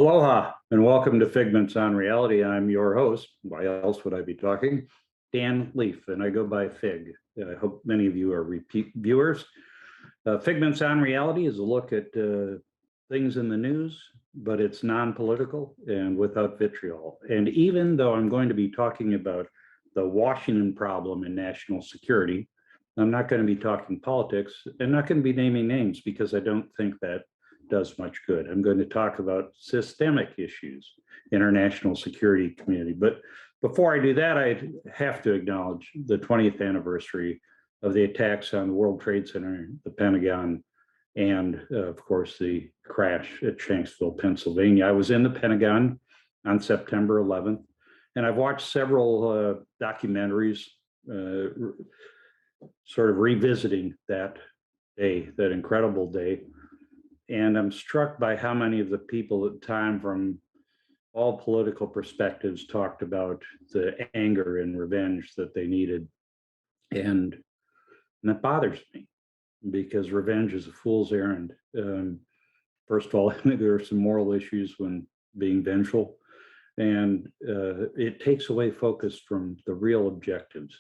Aloha and welcome to Figments on Reality. I'm your host. Why else would I be talking? Dan Leaf, and I go by Fig. I hope many of you are repeat viewers. Figments on Reality is a look at things in the news, but it's non-political and without vitriol. And even though I'm going to be talking about the Washington problem in national security, I'm not going to be talking politics and not going to be naming names because I don't think that does much good. I'm going to talk about systemic issues in our national security community. But before I do that, I have to acknowledge the 20th anniversary of the attacks on the World Trade Center, the Pentagon, and of course, the crash at Shanksville, Pennsylvania. I was in the Pentagon on September 11th, and I've watched several documentaries sort of revisiting that day, that incredible day. And I'm struck by how many of the people at the time from all political perspectives talked about the anger and revenge that they needed. And that bothers me because revenge is a fool's errand. First of all, I think there are some moral issues when being vengeful, and it takes away focus from the real objectives.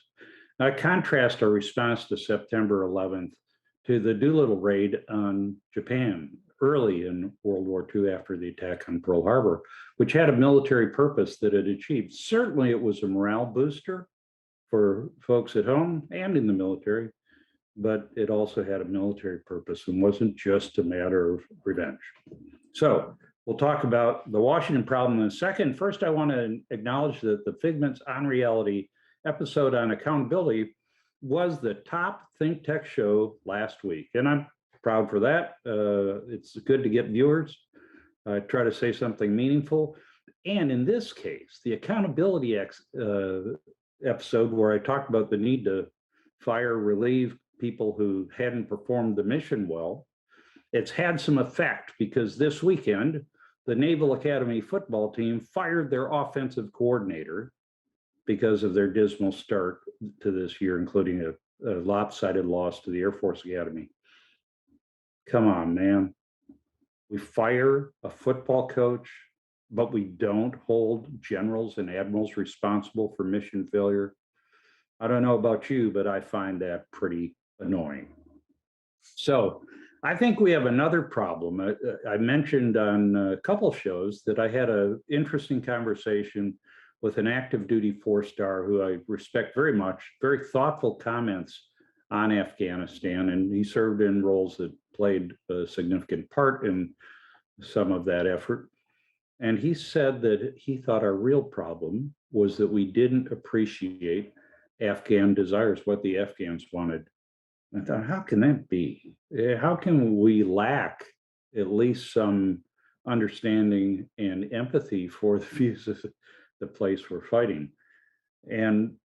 Now, I contrast our response to September 11th to the Doolittle raid on Japan early in World War II after the attack on Pearl Harbor, which had a military purpose that it achieved. Certainly it was a morale booster for folks at home and in the military, but it also had a military purpose and wasn't just a matter of revenge. So we'll talk about the Washington problem in a second. First, I want to acknowledge that the Figments on Reality episode on accountability was the top think tech show last week, and I'm proud for that. It's good to get viewers. I try to say something meaningful, and in this case, the accountability episode where I talked about the need to fire, relieve people who hadn't performed the mission well, it's had some effect because this weekend, the Naval Academy football team fired their offensive coordinator because of their dismal start to this year, including a lopsided loss to the Air Force Academy. Come on, man. We fire a football coach, but we don't hold generals and admirals responsible for mission failure. I don't know about you, but I find that pretty annoying. So I think we have another problem. I mentioned on a couple shows that I had an interesting conversation with an active duty four-star who I respect very much, very thoughtful comments on Afghanistan, and he served in roles that played a significant part in some of that effort. And he said that he thought our real problem was that we didn't appreciate Afghan desires, what the Afghans wanted. I thought, how can that be? How can we lack at least some understanding and empathy for the views of the place we're fighting? And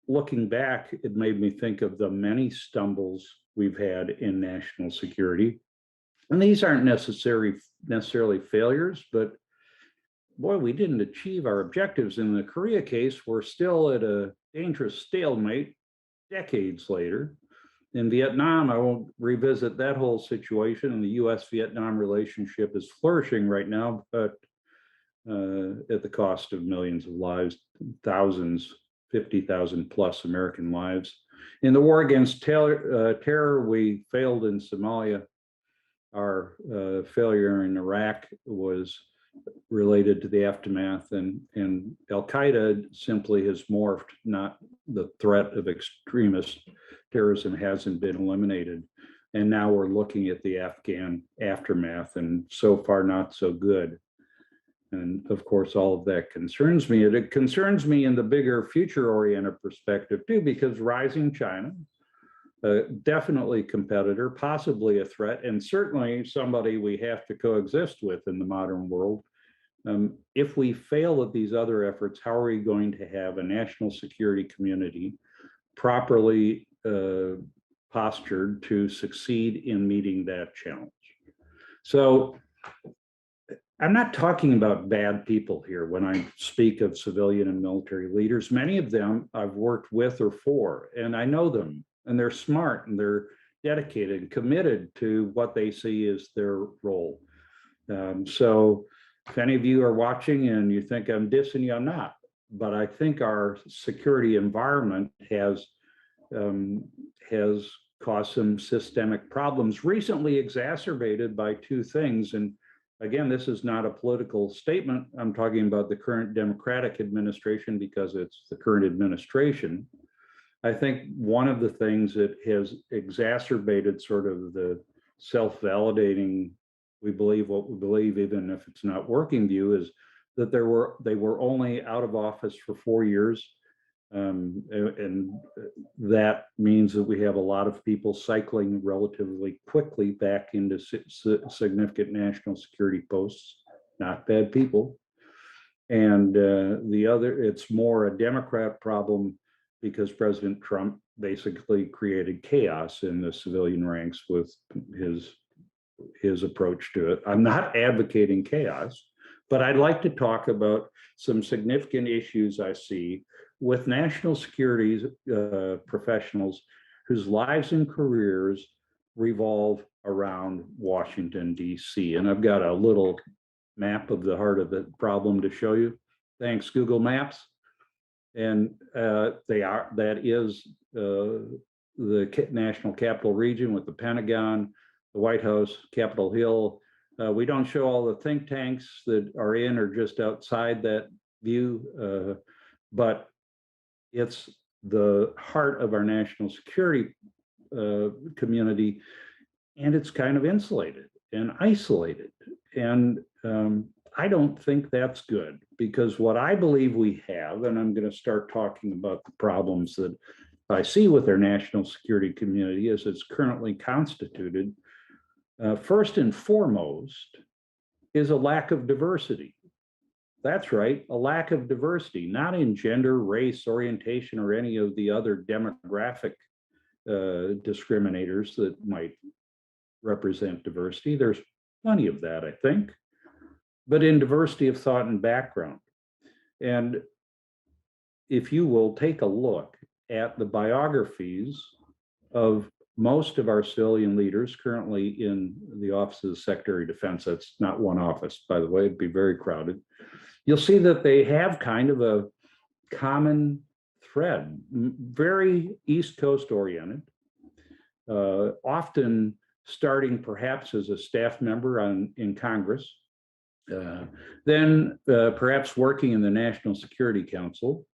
looking back, it made me think of the many stumbles we've had in national security. And these aren't necessarily failures, but boy, we didn't achieve our objectives. In the Korea case, we're still at a dangerous stalemate decades later. In Vietnam, I won't revisit that whole situation, and the US-Vietnam relationship is flourishing right now, but at the cost of millions of lives, thousands, 50,000 plus American lives. In the war against terror, we failed in Somalia. Our failure in Iraq was related to the aftermath, and Al-Qaeda simply has morphed, not the threat of extremist terrorism hasn't been eliminated. And now we're looking at the Afghan aftermath, and so far not so good. And of course, all of that concerns me. It concerns me in the bigger future-oriented perspective too, because rising China, definitely competitor, possibly a threat, and certainly somebody we have to coexist with in the modern world. If we fail at these other efforts, how are we going to have a national security community properly postured to succeed in meeting that challenge? So I'm not talking about bad people here when I speak of civilian and military leaders. Many of them I've worked with or for, and I know them, and they're smart and they're dedicated and committed to what they see as their role. So If any of you are watching and you think I'm dissing you, I'm not. But I think our security environment has caused some systemic problems, recently exacerbated by two things. And again, this is not a political statement. I'm talking about the current Democratic administration because it's the current administration. I think one of the things that has exacerbated sort of the self-validating, we believe what we believe, even if it's not working view, is that they were only out of office for 4 years. And that means that we have a lot of people cycling relatively quickly back into significant national security posts, not bad people. And the other, it's more a Democrat problem because President Trump basically created chaos in the civilian ranks with his approach to it. I'm not advocating chaos, but I'd like to talk about some significant issues I see with national security professionals whose lives and careers revolve around Washington, D.C. And I've got a little map of the heart of the problem to show you. Thanks, Google Maps. And that is the National Capital Region with the Pentagon, the White House, Capitol Hill. We don't show all the think tanks that are in or just outside that view, but it's the heart of our national security community, and it's kind of insulated and isolated. And I don't think that's good, because what I believe we have, and I'm going to start talking about the problems that I see with our national security community as it's currently constituted, first and foremost is a lack of diversity. That's right, a lack of diversity, not in gender, race, orientation, or any of the other demographic discriminators that might represent diversity. There's plenty of that, I think, but in diversity of thought and background. And if you will take a look at the biographies of most of our civilian leaders currently in the Office of the Secretary of Defense, that's not one office, by the way, it'd be very crowded, you'll see that they have kind of a common thread, very East Coast oriented, often starting perhaps as a staff member in Congress, then perhaps working in the National Security Council.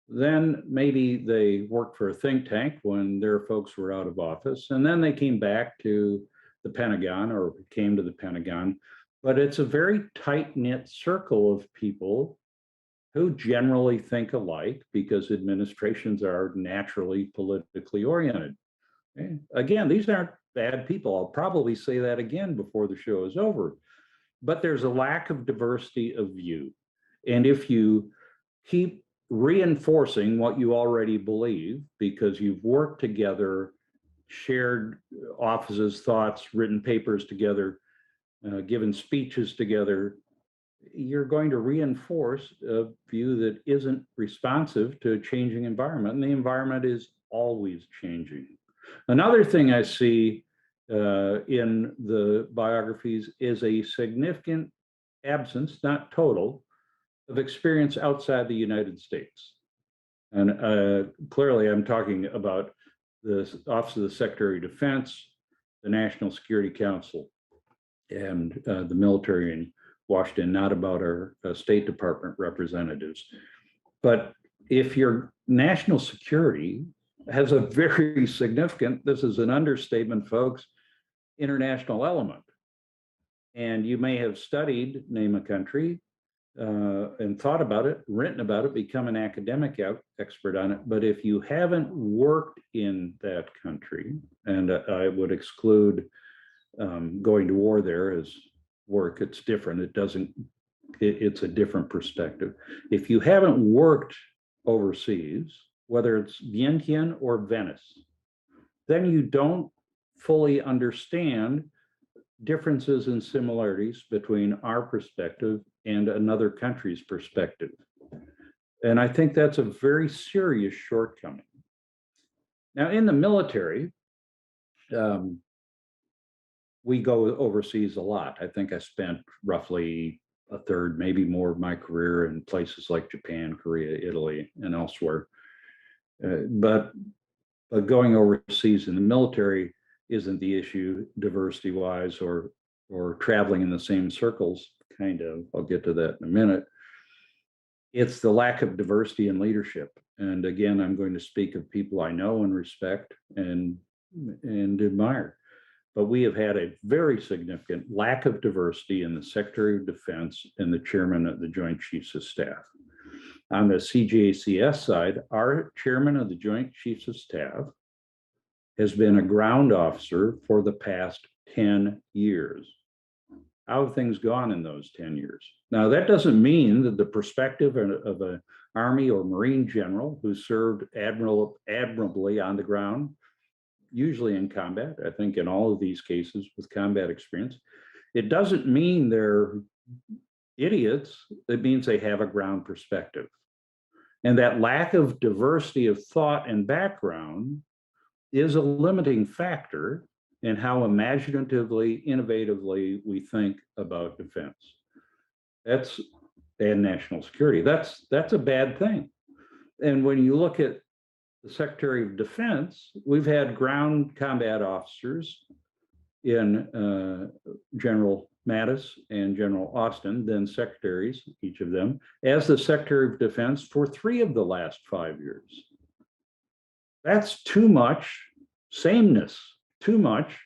Then maybe they worked for a think tank when their folks were out of office, and then they came back to the Pentagon or came to the Pentagon. But it's a very tight-knit circle of people who generally think alike because administrations are naturally politically oriented. Okay? Again, these aren't bad people. I'll probably say that again before the show is over. But there's a lack of diversity of view. And if you keep reinforcing what you already believe because you've worked together, shared offices, thoughts, written papers together, given speeches together, you're going to reinforce a view that isn't responsive to a changing environment. And the environment is always changing. Another thing I see in the biographies is a significant absence, not total, of experience outside the United States. And clearly I'm talking about the Office of the Secretary of Defense, the National Security Council, and the military in Washington, not about our State Department representatives. But if your national security has a very significant, this is an understatement, folks, international element. And you may have studied, name a country, and thought about it, written about it, become an academic expert on it. But if you haven't worked in that country, and I would exclude going to war there as work, it's different. It's a different perspective. If you haven't worked overseas, whether it's Vientiane or Venice, then you don't fully understand differences and similarities between our perspective and another country's perspective. And I think that's a very serious shortcoming. Now, in the military, we go overseas a lot. I think I spent roughly a third, maybe more of my career in places like Japan, Korea, Italy, and elsewhere. But going overseas in the military isn't the issue diversity-wise or traveling in the same circles, kind of. I'll get to that in a minute. It's the lack of diversity in leadership. And again, I'm going to speak of people I know and respect and admire. But we have had a very significant lack of diversity in the Secretary of Defense and the chairman of the Joint Chiefs of Staff. On the CJCS side, our chairman of the Joint Chiefs of Staff has been a ground officer for the past 10 years. How have things gone in those 10 years? Now, that doesn't mean that the perspective of an Army or Marine general who served admirably on the ground, usually in combat, I think in all of these cases with combat experience, it doesn't mean they're idiots. It means they have a ground perspective. And that lack of diversity of thought and background is a limiting factor in how imaginatively, innovatively we think about defense. And national security. That's a bad thing. And when you look at the Secretary of Defense, we've had ground combat officers in General Mattis and General Austin, then secretaries, each of them, as the Secretary of Defense for 3 of the last 5 years. That's too much sameness, too much.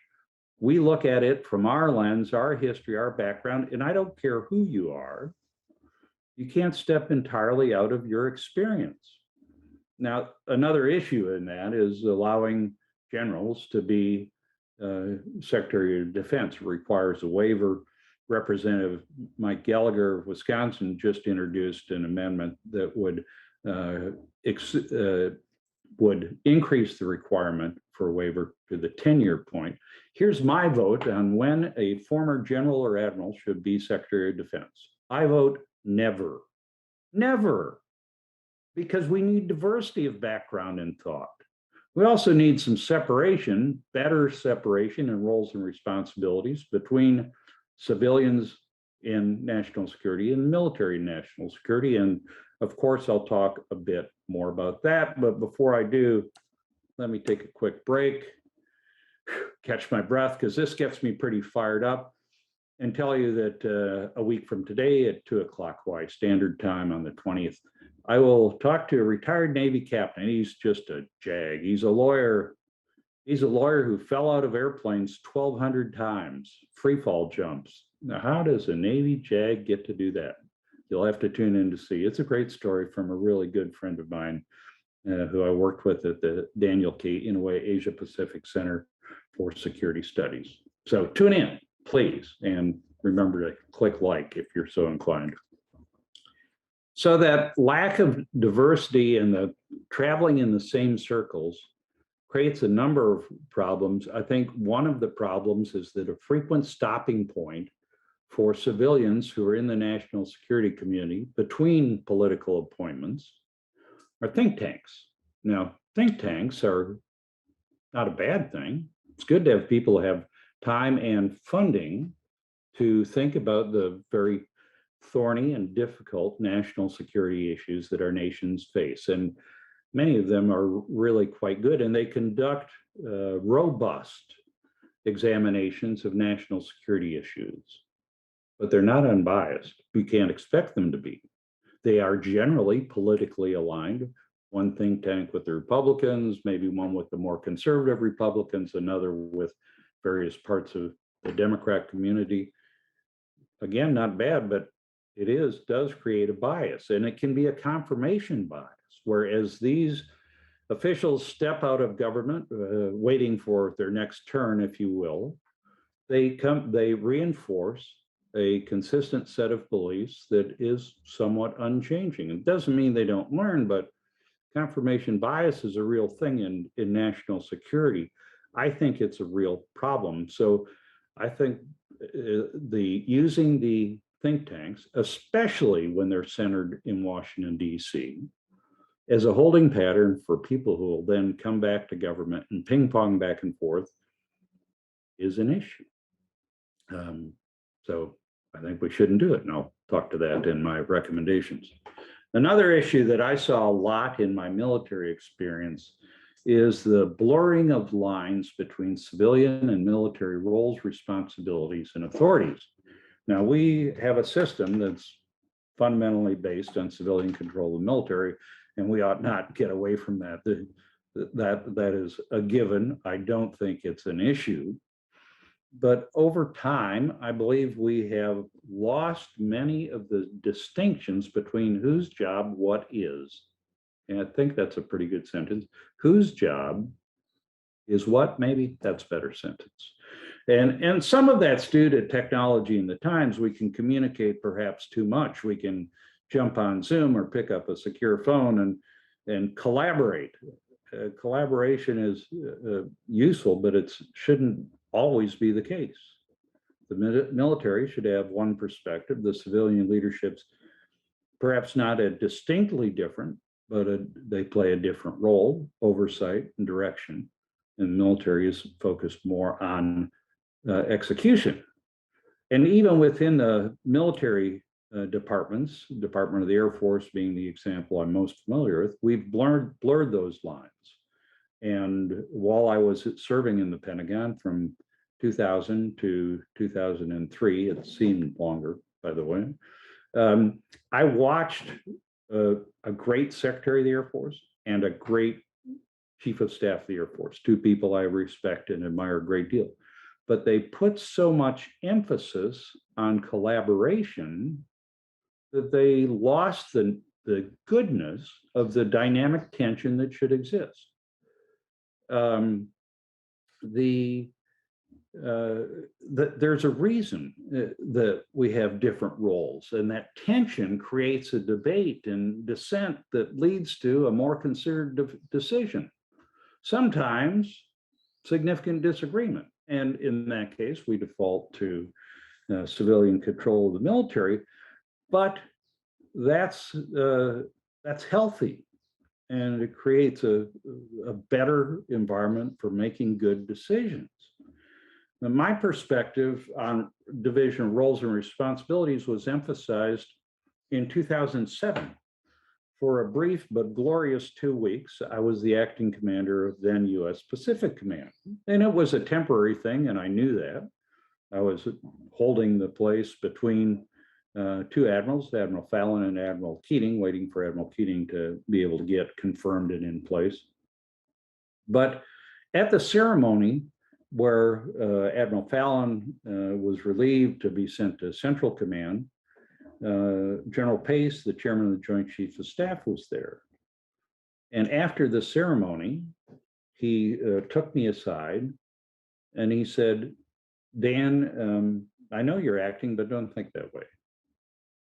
We look at it from our lens, our history, our background, and I don't care who you are. You can't step entirely out of your experience. Now, another issue in that is allowing generals to be Secretary of Defense. It requires a waiver. Representative Mike Gallagher of Wisconsin just introduced an amendment that would increase the requirement for a waiver to the 10-year point. Here's my vote on when a former general or admiral should be Secretary of Defense. I vote never, never, because we need diversity of background and thought. We also need some separation, better separation in roles and responsibilities between civilians in national security and military national security. And of course, I'll talk a bit more about that. But before I do, let me take a quick break, catch my breath, because this gets me pretty fired up, and tell you that a week from today at 2 o'clock Hawaii Standard Time on the 20th, I will talk to a retired Navy captain. He's just a jag. He's a lawyer. He's a lawyer who fell out of airplanes 1,200 times, free fall jumps. Now, how does a Navy jag get to do that? You'll have to tune in to see. It's a great story from a really good friend of mine who I worked with at the Daniel K. Inouye Asia Pacific Center for Security Studies. So tune in, please, and remember to click like if you're so inclined. So that lack of diversity and the traveling in the same circles creates a number of problems. I think one of the problems is that a frequent stopping point for civilians who are in the national security community between political appointments are think tanks. Now, think tanks are not a bad thing. It's good to have people have time and funding to think about the very thorny and difficult national security issues that our nations face. And many of them are really quite good, and they conduct robust examinations of national security issues, but they're not unbiased. We can't expect them to be. They are generally politically aligned. One think tank with the Republicans, maybe one with the more conservative Republicans, another with various parts of the Democrat community. Again, not bad, but it does create a bias, and it can be a confirmation bias, whereas these officials step out of government, waiting for their next turn, if you will, they reinforce a consistent set of beliefs that is somewhat unchanging. It doesn't mean they don't learn, but confirmation bias is a real thing in national security. I think it's a real problem. So I think using the think tanks, especially when they're centered in Washington, D.C., as a holding pattern for people who will then come back to government and ping pong back and forth is an issue. So I think we shouldn't do it. Now, talk to that in my recommendations. Another issue that I saw a lot in my military experience is the blurring of lines between civilian and military roles, responsibilities, and authorities. Now, we have a system that's fundamentally based on civilian control of the military, and we ought not get away from that. That is a given. I don't think it's an issue. But over time, I believe we have lost many of the distinctions between whose job what is. And I think that's a pretty good sentence. Whose job is what? Maybe that's a better sentence. And some of that's due to technology and the times. We can communicate perhaps too much. We can jump on Zoom or pick up a secure phone and collaborate. Collaboration is useful, but it shouldn't always be the case. The military should have one perspective. The civilian leadership's perhaps not a distinctly different, but they play a different role, oversight and direction. And the military is focused more on execution. And even within the military departments, Department of the Air Force being the example I'm most familiar with, we've blurred those lines. And while I was serving in the Pentagon from 2000 to 2003, it seemed longer, by the way, I watched a great Secretary of the Air Force and a great Chief of Staff of the Air Force, two people I respect and admire a great deal. But they put so much emphasis on collaboration that they lost the goodness of the dynamic tension that should exist. There's a reason that we have different roles, and that tension creates a debate and dissent that leads to a more considered decision. Sometimes significant disagreement. And in that case, we default to civilian control of the military, but that's healthy, and it creates a better environment for making good decisions. Now, my perspective on division of roles and responsibilities was emphasized in 2007. For a brief but glorious 2 weeks, I was the acting commander of then U.S. Pacific Command. And it was a temporary thing, and I knew that. I was holding the place between two admirals, Admiral Fallon and Admiral Keating, waiting for Admiral Keating to be able to get confirmed and in place. But at the ceremony where Admiral Fallon was relieved to be sent to Central Command, General Pace, the chairman of the Joint Chiefs of Staff, was there. And after the ceremony, he took me aside and he said, Dan, I know you're acting, but don't think that way.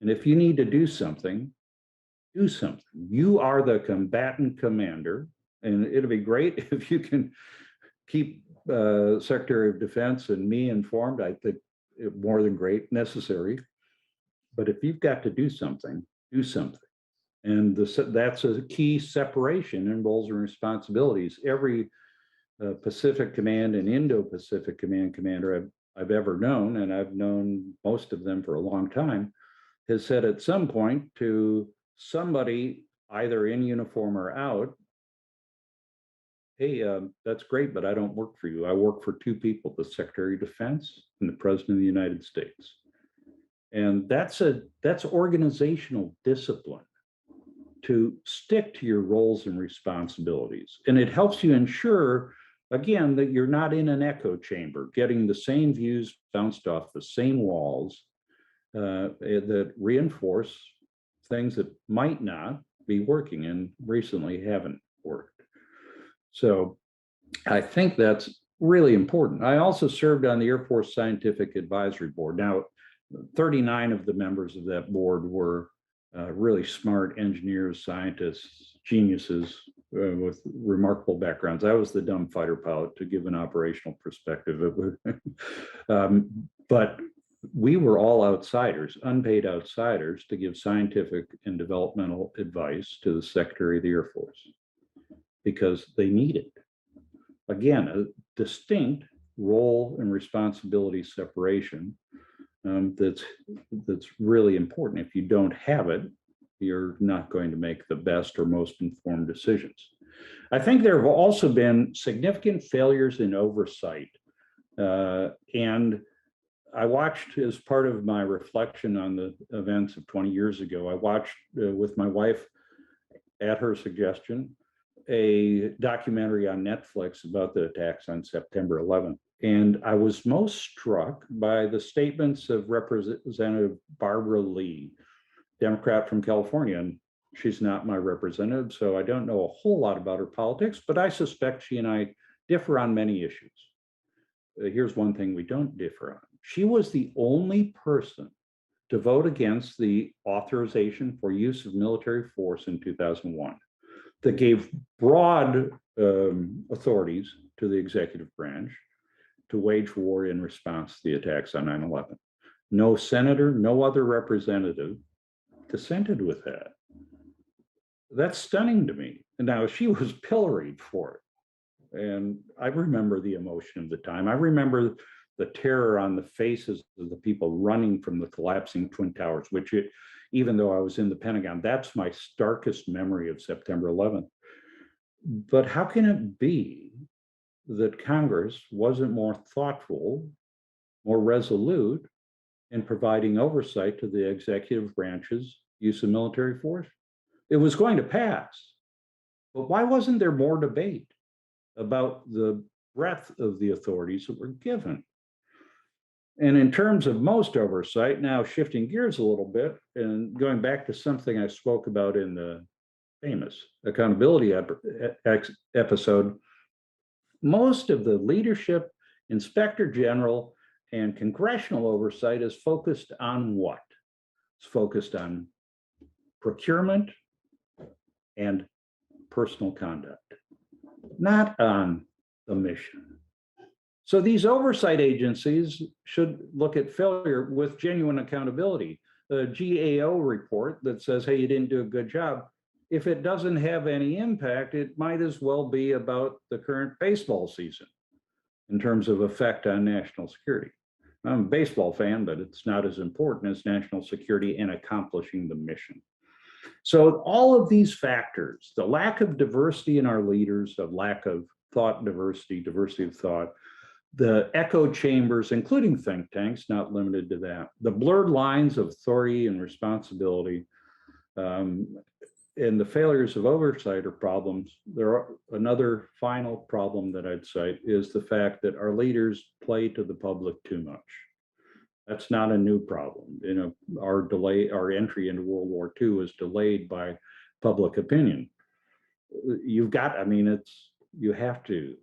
And if you need to do something, do something. You are the combatant commander, and it'll be great if you can keep Secretary of Defense and me informed. I think more than great, necessary. But if you've got to do something, do something. And that's a key separation in roles and responsibilities. Every Pacific Command and Indo-Pacific Command commander I've ever known, and I've known most of them for a long time, has said at some point to somebody, either in uniform or out, hey, that's great, but I don't work for you. I work for two people, the Secretary of Defense and the President of the United States. And that's organizational discipline, to stick to your roles and responsibilities. And it helps you ensure, again, that you're not in an echo chamber, getting the same views bounced off the same walls that reinforce things that might not be working and recently haven't worked. So I think that's really important. I also served on the Air Force Scientific Advisory Board. Now, 39 of the members of that board were really smart engineers, scientists, geniuses with remarkable backgrounds. I was the dumb fighter pilot, to give an operational perspective. But we were all outsiders, unpaid outsiders, to give scientific and developmental advice to the Secretary of the Air Force because they needed, again, a distinct role and responsibility separation. that's really important. If you don't have it, you're not going to make the best or most informed decisions. I think there have also been significant failures in oversight. And I watched, as part of my reflection on the events of 20 years ago, I watched with my wife, at her suggestion, a documentary on Netflix about the attacks on September 11th. And I was most struck by the statements of Representative Barbara Lee, Democrat from California. And she's not my representative, so I don't know a whole lot about her politics, but I suspect she and I differ on many issues. Here's one thing we don't differ on. She was the only person to vote against the authorization for use of military force in 2001 that gave broad authorities to the executive branch to wage war in response to the attacks on 9/11. No senator, no other representative dissented with that. That's stunning to me. And now she was pilloried for it. And I remember the emotion of the time. I remember the terror on the faces of the people running from the collapsing Twin Towers, which, even though I was in the Pentagon, that's my starkest memory of September 11th. But how can it be that Congress wasn't more thoughtful, more resolute in providing oversight to the executive branch's use of military force? It was going to pass, but why wasn't there more debate about the breadth of the authorities that were given? And in terms of most oversight, now shifting gears a little bit and going back to something I spoke about in the famous accountability episode, most of the leadership, inspector general, and congressional oversight is focused on what? It's focused on procurement and personal conduct, not on the mission. So these oversight agencies should look at failure with genuine accountability. The GAO report that says, hey, you didn't do a good job, if it doesn't have any impact, it might as well be about the current baseball season in terms of effect on national security. I'm a baseball fan, but it's not as important as national security and accomplishing the mission. So all of these factors, the lack of diversity in our leaders, the lack of thought diversity, diversity of thought, the echo chambers, including think tanks, not limited to that, the blurred lines of authority and responsibility, and the failures of oversight are problems. Another final problem that I'd cite is the fact that our leaders play to the public too much. That's not a new problem. Our entry into World War II was delayed by public opinion. You have to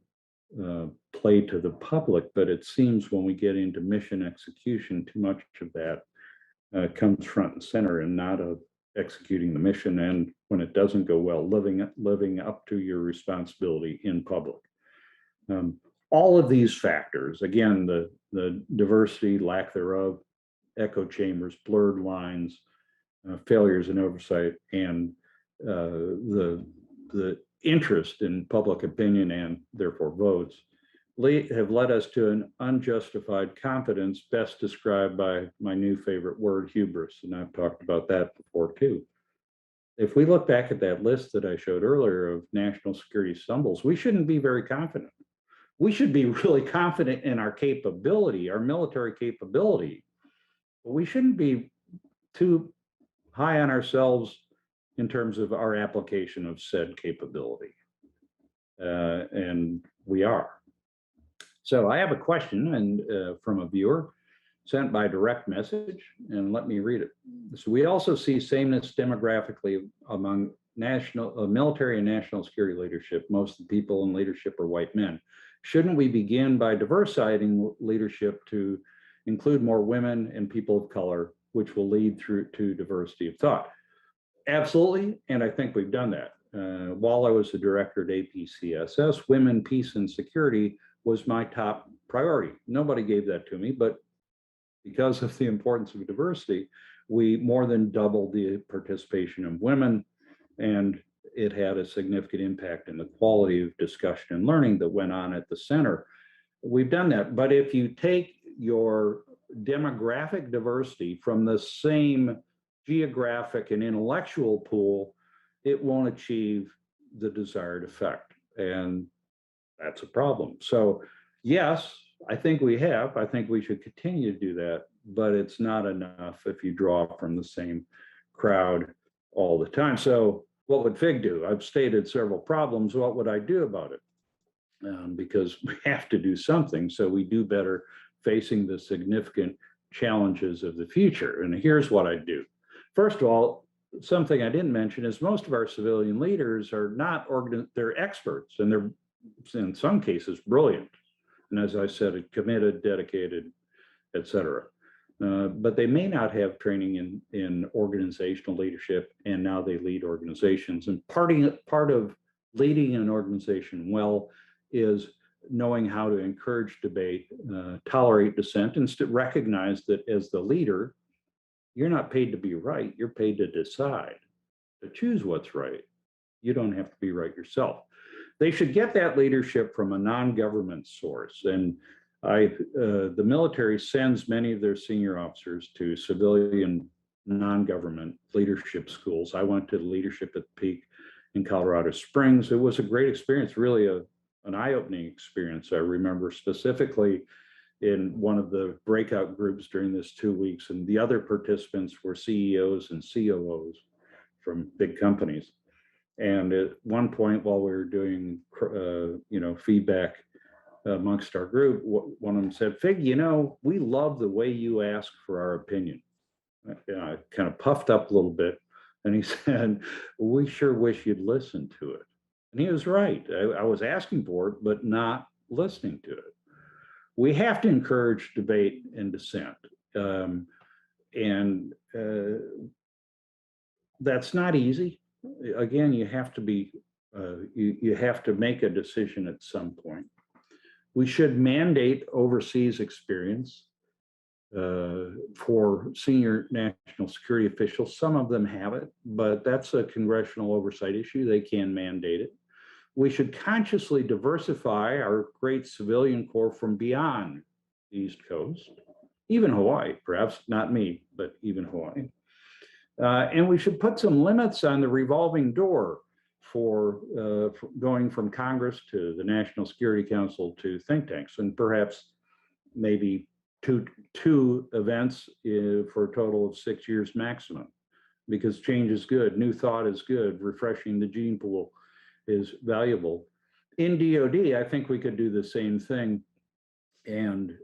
play to the public, but it seems when we get into mission execution, too much of that comes front and center, and not of executing the mission, and when it doesn't go well, living up to your responsibility in public. All of these factors, again, the diversity, lack thereof, echo chambers, blurred lines, failures in oversight, and the interest in public opinion and therefore votes, have led us to an unjustified confidence, best described by my new favorite word, hubris. And I've talked about that before too. If we look back at that list that I showed earlier of national security stumbles, we shouldn't be very confident. We should be really confident in our capability, our military capability, but we shouldn't be too high on ourselves in terms of our application of said capability. And we are. So I have a question from a viewer sent by direct message, and let me read it. So we also see sameness demographically among military and national security leadership. Most of the people in leadership are white men. Shouldn't we begin by diversifying leadership to include more women and people of color, which will lead to diversity of thought? Absolutely, and I think we've done that. While I was the director at APCSS, women, peace, and security was my top priority. Nobody gave that to me, but because of the importance of diversity, we more than doubled the participation of women, and it had a significant impact in the quality of discussion and learning that went on at the center. We've done that, but if you take your demographic diversity from the same geographic and intellectual pool, it won't achieve the desired effect. And that's a problem. So yes, I think we should continue to do that, but it's not enough if you draw from the same crowd all the time. So what would Fig do? I've stated several problems. What would I do about it? Because we have to do something so we do better facing the significant challenges of the future. And here's what I do. First of all, something I didn't mention is most of our civilian leaders are not they're experts, and they're in some cases brilliant. And as I said, committed, dedicated, et cetera. But they may not have training in organizational leadership, and now they lead organizations. And part of leading an organization well is knowing how to encourage debate, tolerate dissent, and to recognize that as the leader, you're not paid to be right, you're paid to decide, to choose what's right. You don't have to be right yourself. They should get that leadership from a non-government source. And the military sends many of their senior officers to civilian non-government leadership schools. I went to the Leadership at the Peak in Colorado Springs. It was a great experience, really an eye-opening experience. I remember specifically in one of the breakout groups during this 2 weeks, and the other participants were CEOs and COOs from big companies. And at one point, while we were doing, feedback amongst our group, one of them said, "Fig, we love the way you ask for our opinion." I kind of puffed up a little bit, and he said, "We sure wish you'd listen to it." And he was right. I was asking for it, but not listening to it. We have to encourage debate and dissent. And that's not easy. Again, you have to be, you have to make a decision at some point. We should mandate overseas experience for senior national security officials. Some of them have it, but that's a congressional oversight issue. They can mandate it. We should consciously diversify our great civilian corps from beyond the East Coast, even Hawaii, perhaps not me, but even Hawaii. And we should put some limits on the revolving door for going from Congress to the National Security Council to think tanks, and perhaps maybe two events for a total of 6 years maximum, because change is good, new thought is good, refreshing the gene pool is valuable. In DoD, I think we could do the same thing, and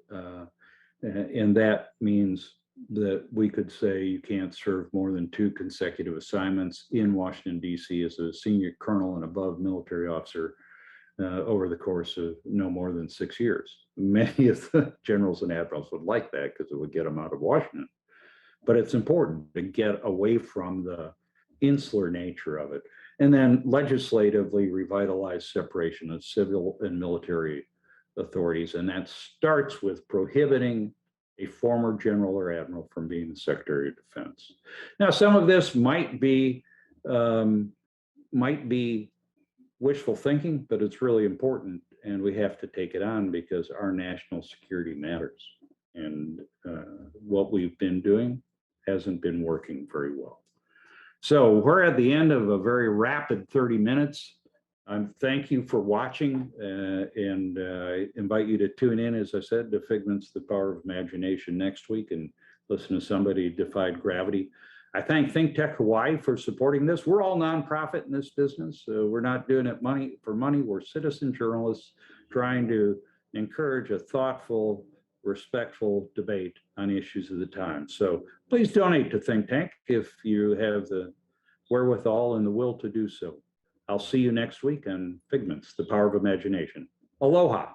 that means that we could say you can't serve more than 2 consecutive assignments in Washington, D.C. as a senior colonel and above military officer over the course of no more than 6 years. Many of the generals and admirals would like that because it would get them out of Washington. But it's important to get away from the insular nature of it. And then legislatively revitalize separation of civil and military authorities. And that starts with prohibiting a former general or admiral from being the Secretary of Defense. Now, some of this might be wishful thinking, but it's really important, and we have to take it on because our national security matters. And what we've been doing hasn't been working very well. So we're at the end of a very rapid 30 minutes. Thank you for watching, and I invite you to tune in, as I said, to Figments, The Power of Imagination next week, and listen to somebody defied gravity. I thank Think Tech Hawaii for supporting this. We're all nonprofit in this business. We're not doing it for money. We're citizen journalists trying to encourage a thoughtful, respectful debate on issues of the time. So please donate to Think Tank if you have the wherewithal and the will to do so. I'll see you next week on Figments, The Power of Imagination. Aloha.